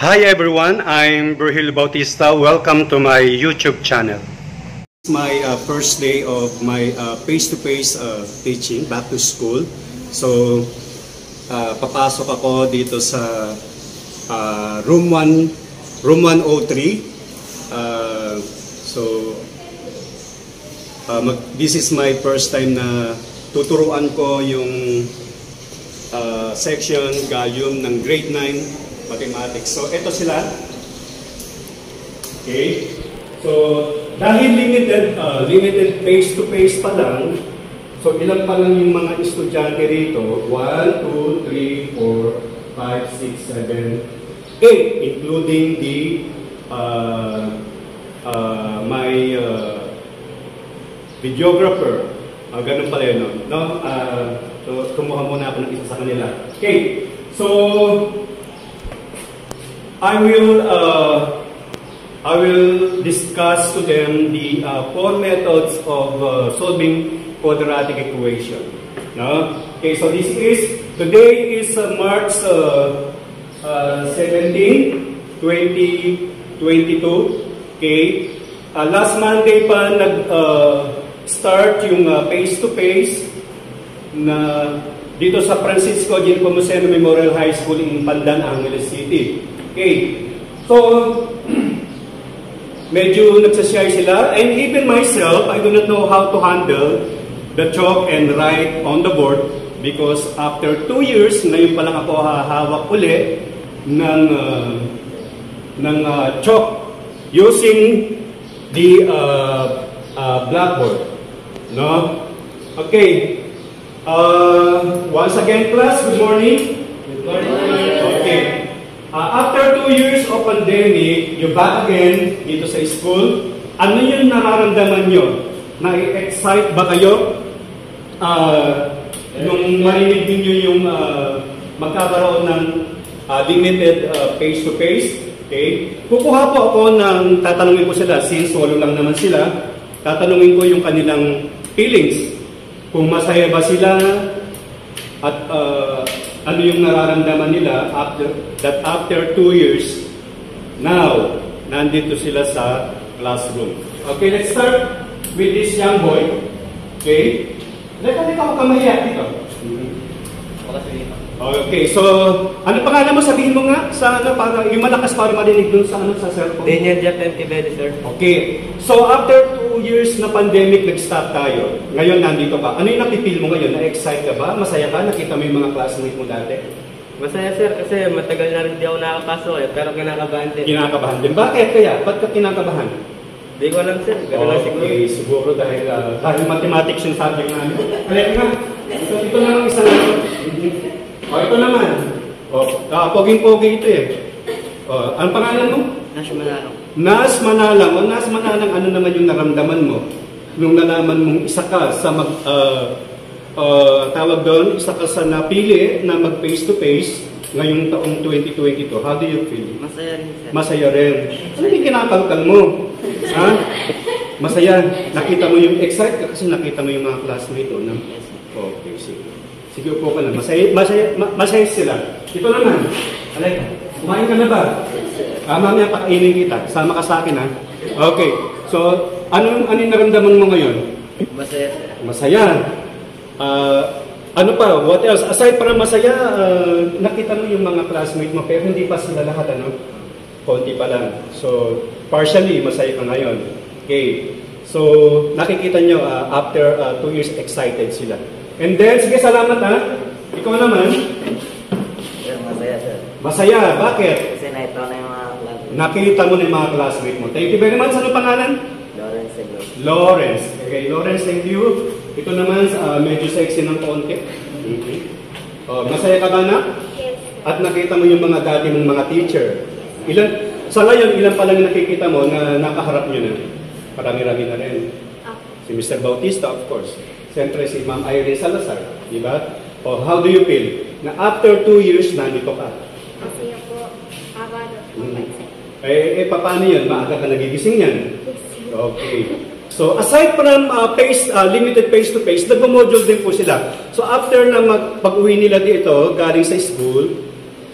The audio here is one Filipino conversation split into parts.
Hi everyone, I'm Virgil Bautista. Welcome to my YouTube channel. It's my first day of my face-to-face teaching, back to school. So, papasok ako dito sa room 103. This is my first time na tuturuan ko yung section Gallium ng grade 9 Mathematics. So, ito sila. Okay. So, dahil limited face-to-face pa lang, so ilan pa lang yung mga estudyante rito? 1, 2, 3, 4, 5, 6, 7, 8, including the my videographer. Ganun pala yun, no? So, kumuha muna ako ng isa sa kanila. Okay. So, I will discuss to them the four methods of solving quadratic equation. No? Okay, so today is March 17, 2022. Okay, last Monday pa start yung face-to-face na dito sa Francisco G. Nepomuceno Memorial High School in Pandan, Angeles City. Okay, so medyo nagsashy sila, and even myself, I do not know how to handle the chalk and write on the board because after 2 years, ngayon pa lang ako hahawak uli ng chalk using the blackboard. No? Okay. Once again, class, good morning. Good morning. Okay. After 2 years of pandemic, you're back again dito sa school. Ano yung nararamdaman nyo? Na-excite ba kayo? Nung marinig niyo yung magkakaroon ng limited face-to-face. Okay? Kukuha po ako ng tatanungin ko sila since walo lang naman sila. Tatanungin ko yung kanilang feelings. Kung masaya ba sila at ano yung nararamdaman nila after 2 years, now, nandito sila sa classroom. Okay, let's start with this young boy. Okay? Leka ako kamahiya dito. Okay, so, ano pangalan mo? Sabihin mo nga sa para yung malakas para marinig dun sa cellphone. Daniel Jeff Mtibedi, sir. Okay. So, after 2 years na pandemic, nag-stop tayo. Ngayon, nandito ka. Ano yung napipil mo ngayon? Na-excite ka ba? Masaya ka? Nakita mo yung mga classmates mo dati? Masaya, sir, kasi matagal na rin di ako nakapasok pero kinakabahan din. Kinakabahan din. Bakit kaya? Ba't ka kinakabahan? Di ko alam, sir. Gano'n lang siguro. Okay, siguro dahil mathematics yung subject namin. Halika nga. So, ito na lang isa lang. Ito naman. Poging-pogi ito eh. Ang pangalan mo? Nas Manalang. Nas Manalang. O Nas Manalang, ano naman yung naramdaman mo? Nung nalaman mong isa ka sa tawag doon, isa ka sa napili na mag face-to-face ngayong taong 2022. How do you feel? Masaya rin, sir. Masaya rin. Ano yung kinakalkal mo? Ha? Masaya. Nakita mo yung excite ka kasi nakita mo yung mga classmate o na? Okay, sige. Sige, upo ka na. Masaya sila. Ito naman. Alay, kumain ka na ba? Mamaya pakainin kita. Sama ka sa akin, ha? Okay. So, ano yung naramdaman mo ngayon? Masaya, sir. Masaya. Ano pa? What else? Aside from masaya, nakita mo yung mga classmate mo, pero hindi pa sila lahat, ano? Konti pa lang. So, partially, masaya ka ngayon. Okay. So, nakikita nyo, after 2 years, excited sila. And then, sige, salamat, ha? Ikaw naman? Sir, masaya, sir. Masaya. Bakit? Kasi nakita ko na yung mga classmates. Nakita mo na yung mga classmate mo. Thank you very much. Ano pangalan? Lawrence, sir. Lawrence. Okay, Lawrence, thank you. Ito naman, medyo sexy ng konti. Okay. Masaya ka ba na? Yes. At nakita mo yung mga dati mong mga teacher. Sa ngayon, ilan pa lang nakikita mo na nakaharap nyo na? Parami-rami na rin. Si Mr. Bautista, of course. Siyempre si Ma'am Irene Salazar. Di ba? How do you feel? Na after 2 years, nandito ka. Masaya po. Habado. Paano yun? Maaga ka nagigising yan? Okay. So, aside from limited face-to-face, nagmo-module din po sila. So, after na pag-uwi nila dito, galing sa school,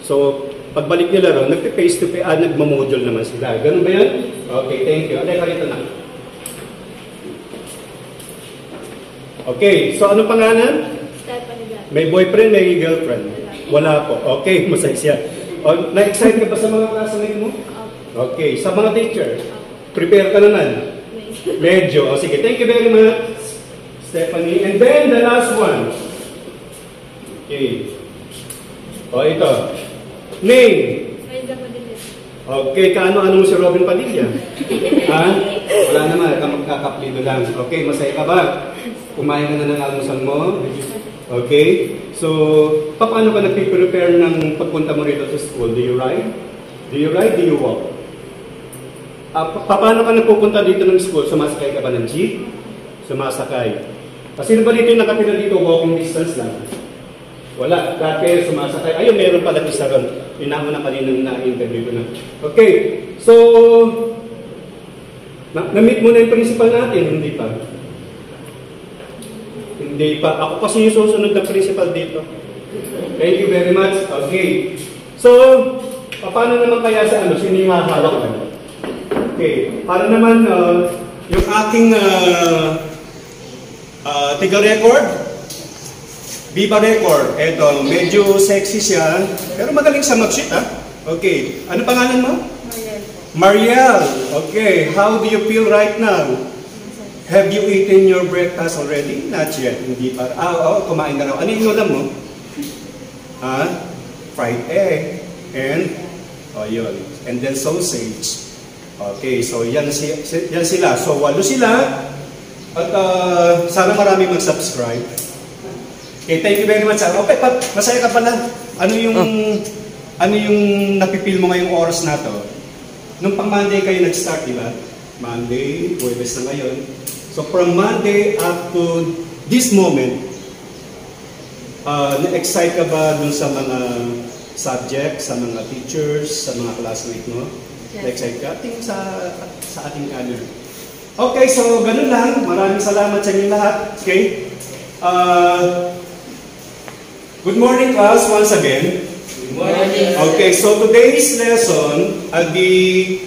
so, pagbalik nila ron, nagpe-face to face, nagmo-module naman sila. Ganun ba yun? Okay, thank you. Alay ka rito na. Okay, so ano pangalan? Stephanie Gat. May boyfriend, may girlfriend? Wala po. Okay, masaya siya. Na-excite ka ba sa mga classmate mo? Okay, sa mga teacher? Prepare ka naman? Medyo. O sige, thank you very much, Stephanie. And then the last one. Okay. O ito. Name. Raisa Padilla. Okay, kaano-ano mo si Robin Padilla? Ha? Wala naman, magkakaplido lang. Okay, masaya ka ba? Kumain ka na ng almusal mo? Okay? So, paano ka nagpiprepare ng pagpunta mo rito sa school? Do you ride? Do you ride? Do you walk? Paano ka nagpupunta dito ng school? Sumasakay ka ba ng jeep? Sumasakay. Sino ba dito yung nakatira dito? Walking distance lang? Wala. Dati sumasakay. Ayun, meron pala isa ron. Inauna kanina na-interview ko na. Okay. So, na-meet mo na yung principal natin, hindi pa? Hindi pa. Ako kasi yung susunod na principal dito. Thank you very much. Okay. So, paano naman kaya sa ano? Sino yung hahawak ko? Okay. Para naman yung aking tiga-record, Viva Record. Eto, medyo sexy siya. Pero magaling sa mag-shoot, ha? Okay. Ano pangalan mo? Mariel. Okay. How do you feel right now? Have you eaten your breakfast already? Not yet. Hindi pa. Kumain ka raw. Ano yung ulam mo? Fried egg. And, yun. And then sausage. Okay. So, yan sila. So, 8 sila. At sana marami mag-subscribe. Okay, thank you very much. Okay, masaya ka pala. Ano yung napipil mo ngayong oras na to? Nung pang Monday kayo nag-start, di ba? Monday, Huwebes na ngayon. So from Monday up to this moment, na-excite ka ba dun sa mga subjects, sa mga teachers, sa mga classmates mo? Yes. Na-excite ka? Tingin sa ating camera. Okay, so ganun lang. Maraming salamat sa inyo lahat. Okay? Good morning, class, once again. Good morning. Okay, so today's lesson, I'll be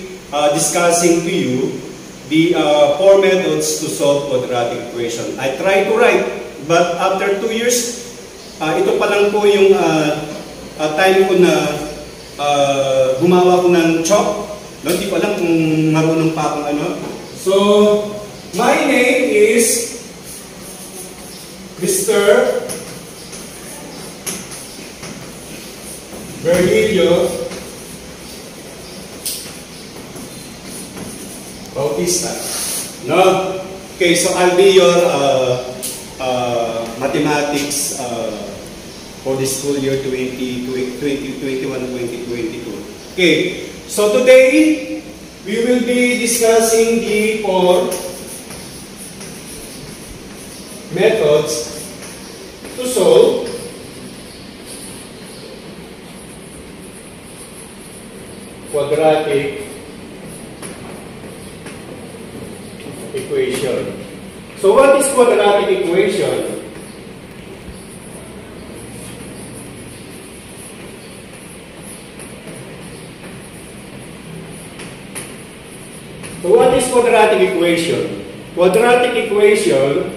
discussing to you the 4 methods to solve quadratic equation. I tried to write, but after 2 years, ito pa lang po yung time ko na gumawa ko ng chalk. No, hindi ko alam kung marunong pa akong ano. So, my name is Mr. Virgilio Bautista. No? Okay, so I'll be your mathematics for the school year 2021-2022. Okay, so today we will be discussing the 4 methods to solve quadratic equation. So what is quadratic equation? So what is quadratic equation? Quadratic equation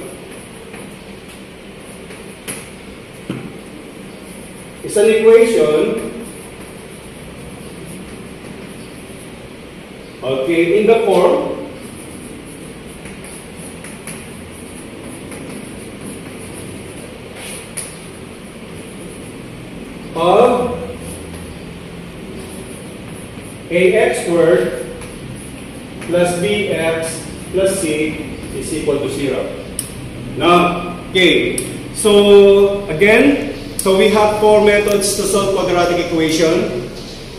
is an equation, okay, in the form of ax squared plus bx plus c is equal to 0. Now, okay, so again, so we have 4 methods to solve quadratic equation.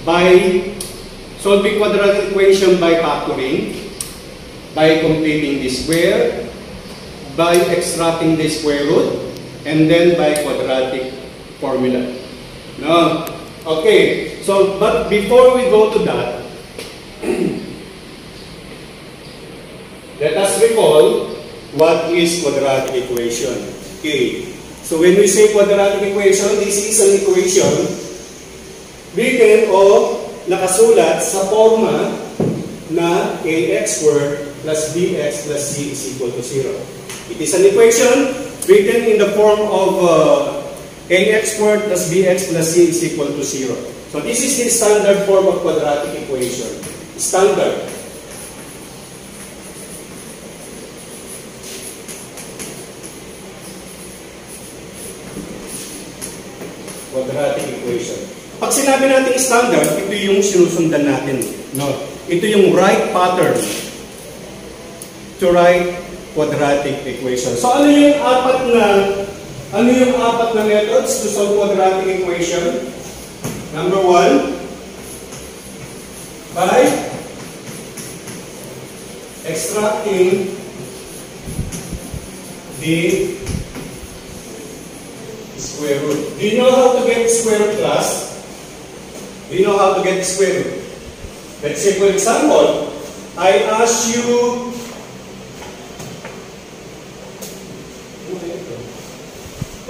By solving quadratic equation by factoring, by completing the square, by extracting the square root, and then by quadratic formula. No? Okay, so but before we go to that, let us recall what is quadratic equation. Okay, so when we say quadratic equation, this is an equation written o nakasulat sa forma na ax squared plus bx plus c is equal to 0. It is an equation written in the form of ax squared plus bx plus c is equal to 0. So this is the standard form of quadratic equation. Standard. Quadratic equation. Pag sinabi natin standard, ito yung sinusundan natin. No? Ito yung right pattern to write quadratic equation. So ano yung apat na methods to solve quadratic equation? Number 1, by extracting the square root. Do you know how to get square root, class? Do you know how to get square root? Let's say, for example, I ask you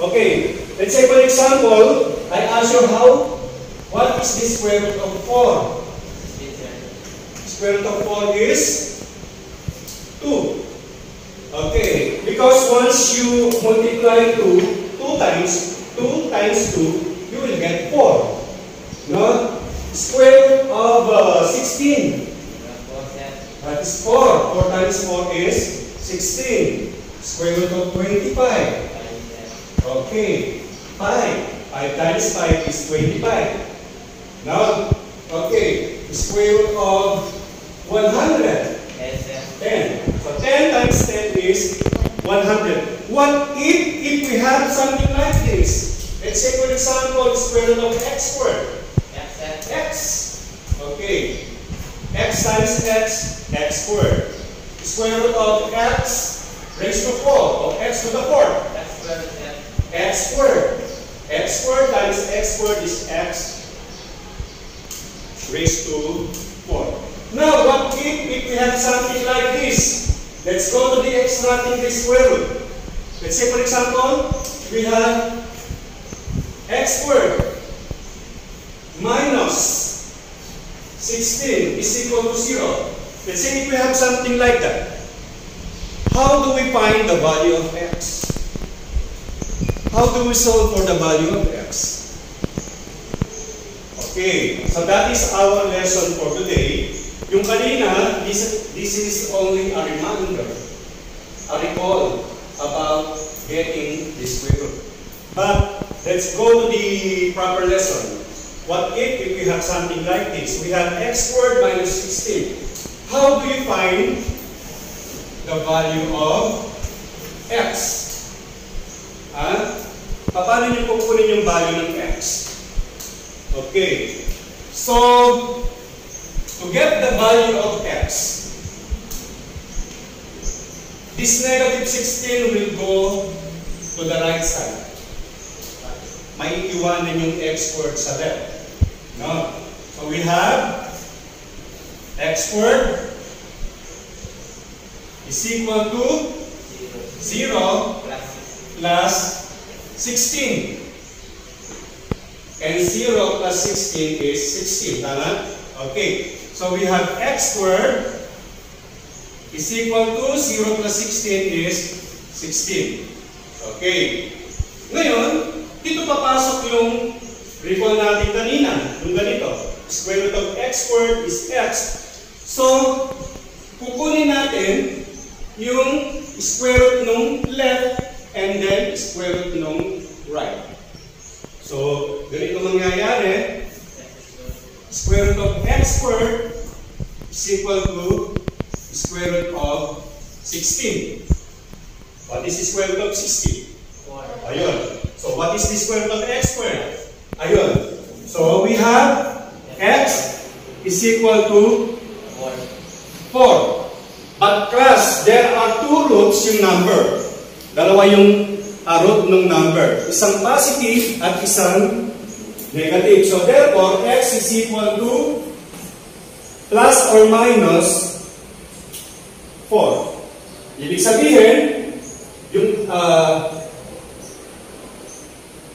okay, let's say, for example, I ask you what is the square root of 4? Square root of 4 is 2. Okay, because once you multiply 2 times 2, you will get 4. No? Square root of 16. That is 4. 4 times 4 is 16. Square root of 25. Okay. 5. 5 times 5 is 25. Now, okay. Square root of 100. 10. So 10 times 10 is 100. What if we have something like this? Let's say, for example, square root of x squared. X. Okay. X times x, x squared. Square root of x raised to 4, or x to the 4th. X squared. X squared times x squared is x raised to 4. Now, what if we have something like this? Let's go to the extracting the square root. Let's say, for example, we have x squared minus 16 is equal to 0. Let's say if we have something like that. How do we find the value of x? How do we solve for the value of x? Okay, so that is our lesson for today. Yung kanina, this is only a reminder, a recall about getting the square root. But let's go to the proper lesson. What if we have something like this? We have x squared minus 16. How do you find the value of x? Paano niyo kukunin yung value ng x? Okay. So, to get the value of x, this negative 16 will go to the right side. May iwanan yung x squared sa left. No? So we have x squared is equal to 0 plus 16. And 0 plus 16 is 16. Tama? Okay. So we have x squared is equal to 0 plus 16 is 16. Okay. Ngayon, dito papasok yung recall natin kanina, yung ganito. Square root of x squared is x. So, kukunin natin yung square root nung left and then square root nung right. So, ganito mangyayari. Square root of x squared is equal to square root of 16. What is the square root of 16? Ayun. So, what is the square root of x squared? Ayun. So, we have x is equal to 4. But class, there are two roots yung number. Dalawa yung root ng number. Isang positive at isang negative. So, therefore, x is equal to plus or minus 4. Ibig sabihin,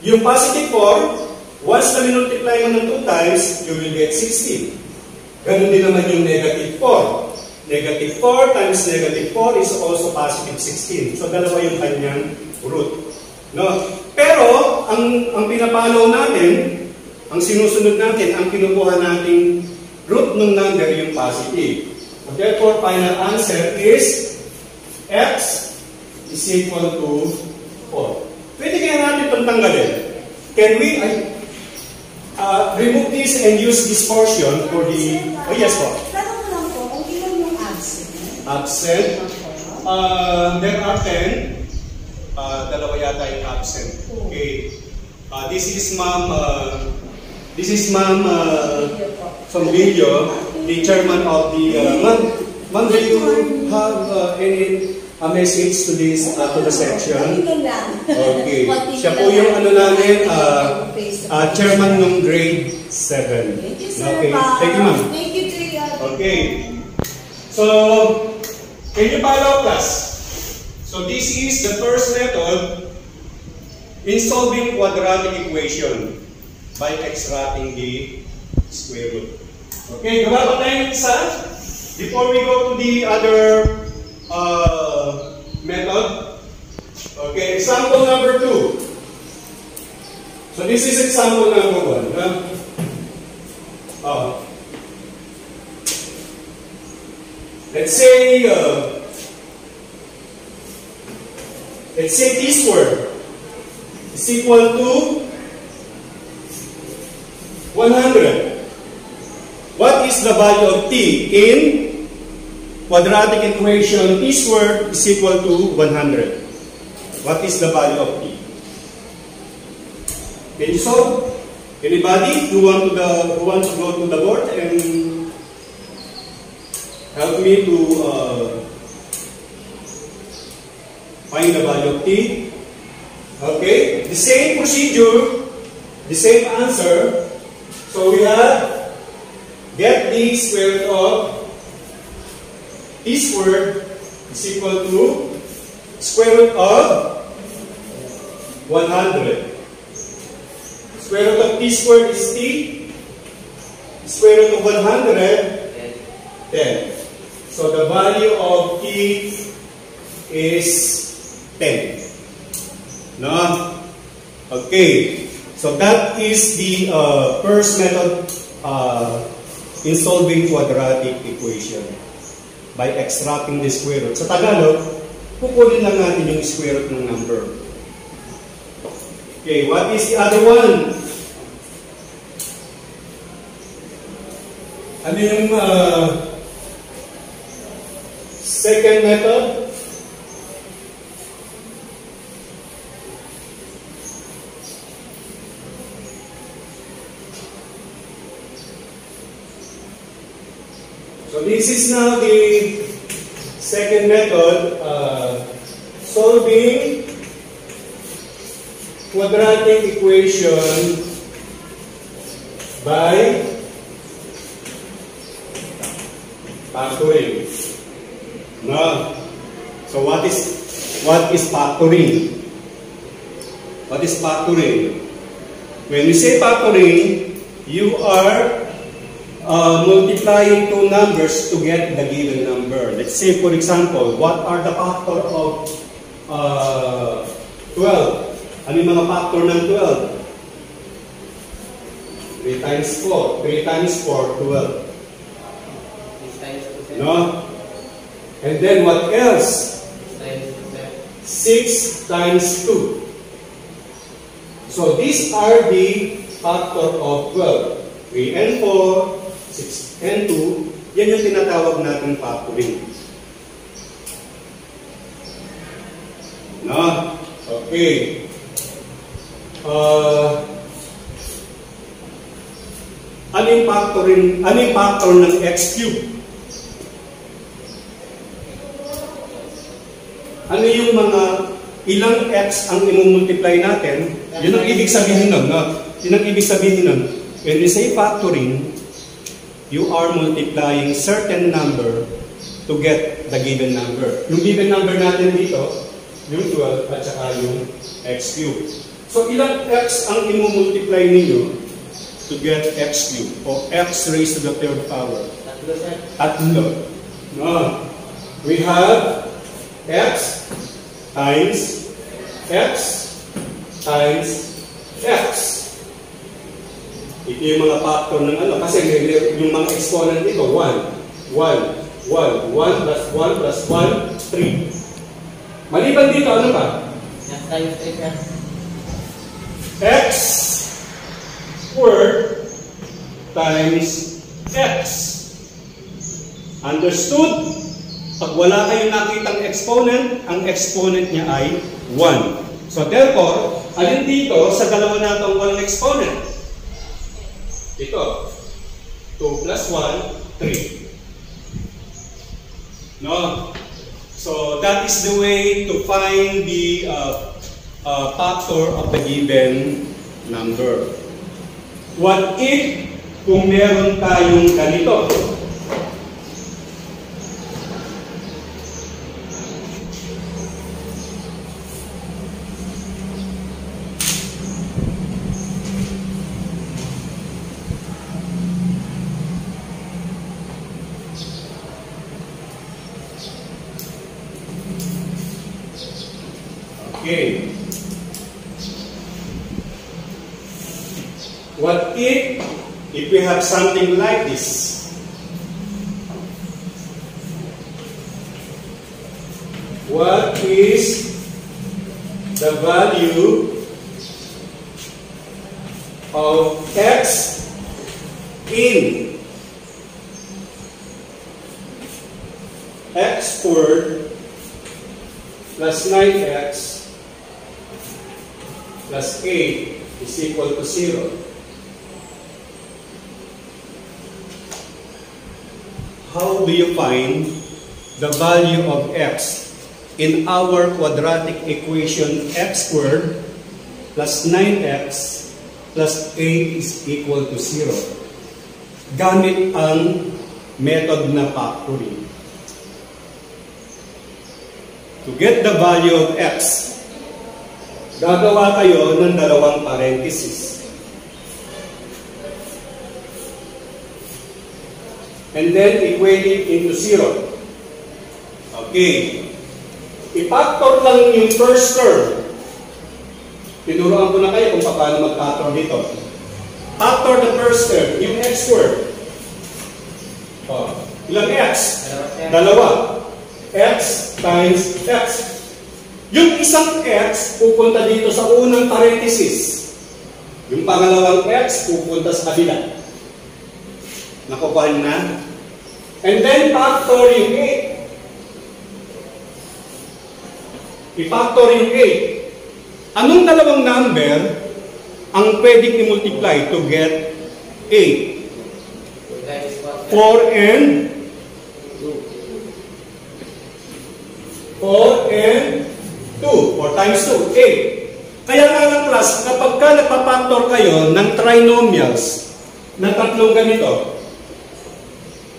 yung positive 4 Once na minultiply mo ng 2 times, you will get 16. Ganun din naman yung negative 4. Negative 4 times negative 4 is also positive 16. So, dalawa yung kanyang root. No? Pero, ang pinapalaw natin, ang sinusunod natin, ang kinukuha nating root ng number yung positive. So, therefore, final answer is x is equal to 4. Pwede kaya natin itong tanggalin. Can we remove this and use this portion for the... Oh, yes po. Tanong ko lang po, kung ilan yung absent? Absent. There are 10. Dalawa yata yung absent. Okay. This is Ma'am from video, the chairman of the... Ma'am, do you have any message to this to the section? Okay. Siya po yung ano namin, chairman ng grade 7. Thank you, sir. Okay. Thank you, ma'am. Thank you, Tria. Okay. So, can you follow class? So, this is the first method in solving quadratic equation by extracting the square root. Okay, gawa ba tayo isa? Before we go to the other method. Okay, example number 2. So this is example number 1. Let's say t squared is equal to 100. What is the value of t in quadratic equation? T squared is equal to 100. What is the value of t? Can you solve? Anybody who want to go to the board and help me to find the value of t? Okay, the same procedure, the same answer. So we have get the square root of t squared is equal to square root of 100. Square root of t squared is t. Square root of 100, 10. So the value of t is 10. No? Okay. So that is the first method in solving quadratic equation by extracting the square root. Sa Tagalog, kukunin lang natin yung square root ng number. Okay, what is the other one? Ano yung second method? So this is now the second method, solving quadratic equation by factoring. No. So what is factoring? What is factoring? When we say factoring, you are multiplying two numbers to get the given number. Let's say, for example, what are the factor of 12? Ano yung mga factor ng 12? 3 times 4. 3 times 4, 12. No? And then what else? 6 times 2. So these are the factor of 12. 3 and 4. 6 and 2, yan yung tinatawag natin factoring. No? Okay. Ano yung factor ng x cube? Ano yung mga ilang x ang imumultiply natin? Yun ang ibig sabihin nun. No? Yun ang ibig sabihin nun. When we say factoring, you are multiplying certain number to get the given number. Yung given number natin dito, yung 12 at saka yung x cube. So, ilang x ang imumultiply ninyo to get x cubed o x raised to the third power? Tatlo, sir. Tatlo. No. We have x times x times x. Ito yung mga factor ng ano. Kasi yung mga exponent dito, 1, 1, 1, 1 plus 1 plus 1, 3. Maliban dito, ano ba? X times 3, sir. X squared times x. Understood? Pag wala kayong nakitang exponent, ang exponent niya ay 1. So therefore, alin dito sa dalawa na itong walang exponent? Ito. 2 plus 1, 3. No? So that is the way to find the factor of the given number. What if kung meron tayong ganito? Okay. What if we have something like this? What is the value of x in x squared plus 9x plus 8 is equal to 0. How do you find the value of x in our quadratic equation x squared plus 9x plus 8 is equal to 0? Gamit ang method na factoring. To get the value of x, gagawa kayo ng dalawang parenthesis. And then equate it into 0. Okay. I-factor lang yung first term. Tinuruan ko na kayo kung paano mag-factor dito. Factor the first term, yung x squared. Ilang x? Dalawa. X times x. Yung isang x pupunta dito sa unang parenthesis. Yung pangalawang x pupunta sa kabila. Nakukuha na? And then factor yung 8. I-factor yung 8. Anong dalawang number ang pwedeng i-multiply to get 8? 4 and 2. 4 times 2, 8. Kaya nga ng class, kapag ka nagpa-factor kayo ng trinomials na tatlong ganito,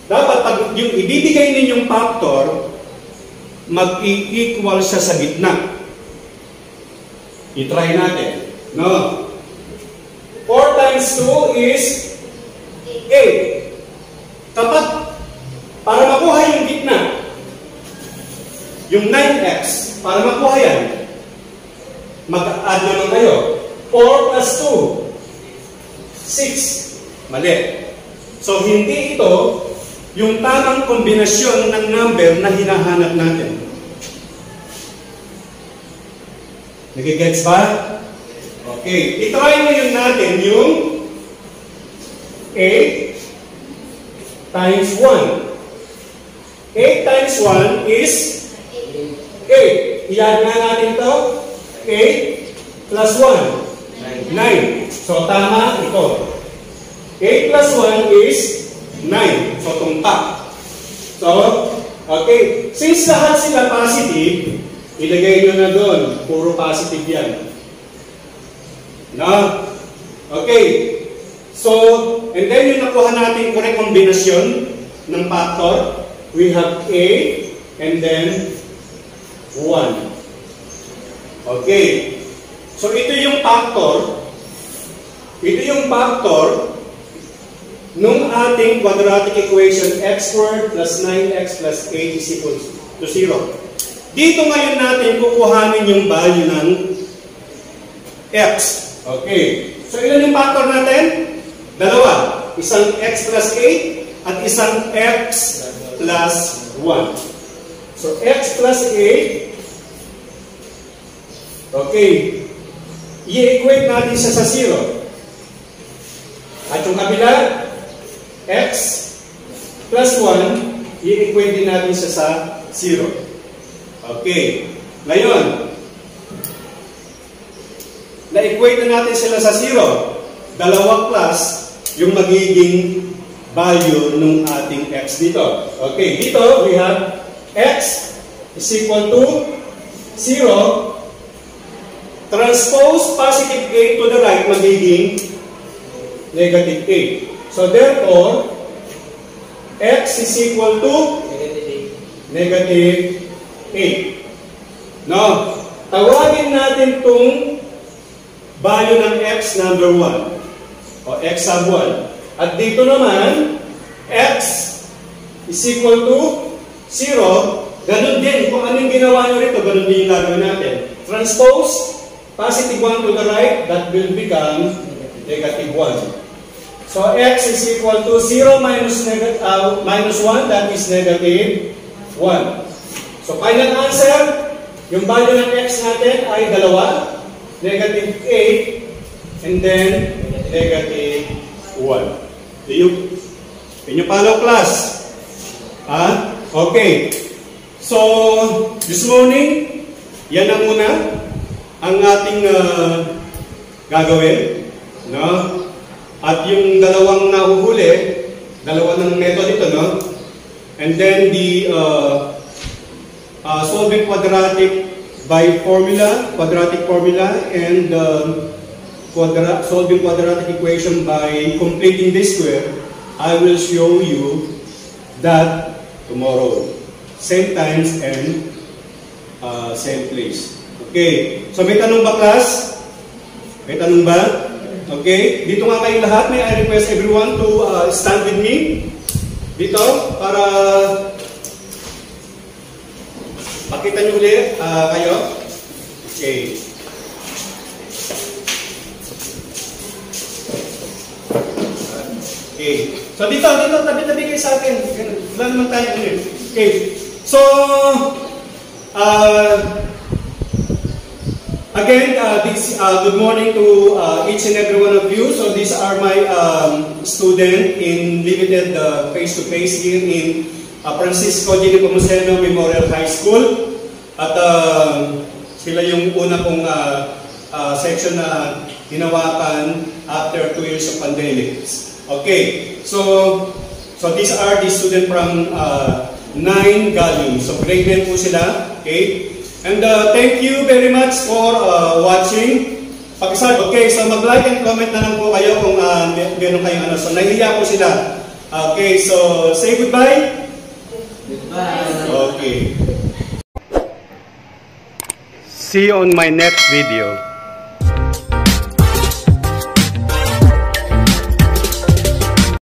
dapat pag yung ibibigay ninyong factor, mag-i-equal siya sa gitna. I-try natin. No? 4 times 2 is 8. Kapag, para makuha yung gitna, yung 9x, para makuha yan, mag-add naman kayo. 4 plus 2, 6. Mali. So, hindi ito yung tamang kombinasyon ng number na hinahanap natin. Nagigets ba? Okay. I-try ngayon natin yung 8 times 1. 8 times 1 is 8. I-add nga natin ito. 8 plus 1. 9. So, tama ito. 8 plus 1 is 9. So, tumpak. So, okay. Since lahat sila positive, ilagay nyo na doon. Puro positive yan. No? Okay. So, and then yung nakuha natin correct kombinasyon ng factor, we have 8 and then 1. Okay. So ito yung factor. Ito yung factor nung ating quadratic equation x squared plus 9x plus 8 is equal to 0. Dito ngayon natin kukuhanin yung value ng x. Okay. So ilan yung factor natin? Dalawa. Isang x plus 8 at isang x plus 1. So x plus 8. Okay. I-equate natin siya sa 0. At yung kabila, x plus 1, i-equate din natin siya sa 0. Okay. Ngayon, na-equate na natin sila sa 0. Dalawa plus yung magiging value ng ating x dito. Okay. Dito, we have x is equal to 0. Transpose positive 8 to the right, magiging negative 8. So therefore, x is equal to negative 8. Now, tawagin natin itong value ng x number 1 o x sub 1. At dito naman, x is equal to 0. Ganun din. Kung anong ginawa nyo rito, ganun din yung gagawin natin. Transpose positive 1 to the right, that will become negative 1. So x is equal to 0 minus 1, that is negative 1. So final answer, yung value ng x natin ay dalawa, negative 8, and then negative 1. Can you follow, class? Okay. So, this morning, yan ang muna ang ating gagawin, no? At yung dalawang nahuhuli, dalawa ng method ito, no? And then the solving quadratic by formula, quadratic formula, and solving quadratic equation by completing this square. I will show you that tomorrow, same times and same place. Okay, so may tanong ba, class? May tanong ba? Okay, dito nga kayo lahat. May I request everyone to stand with me dito para pakita nyo ulit kayo. Okay. Okay. So dito, tabi-tabi kayo sa akin. Wala naman tayo ulit. Okay. So, again, good morning to each and every one of you. So these are my student in limited face-to-face here in Francisco G. Nepomuceno Memorial High School. At sila yung una kong section na hinawakan after 2 years of pandemic. Okay, so these are the student from 9 Galing. So grade 10 po sila. Okay. And thank you very much for watching. Okay, so mag-like and comment na lang po kayo kung meron kayong ano. So nahihiya po sila. Okay, so say goodbye. Goodbye. Okay. See you on my next video.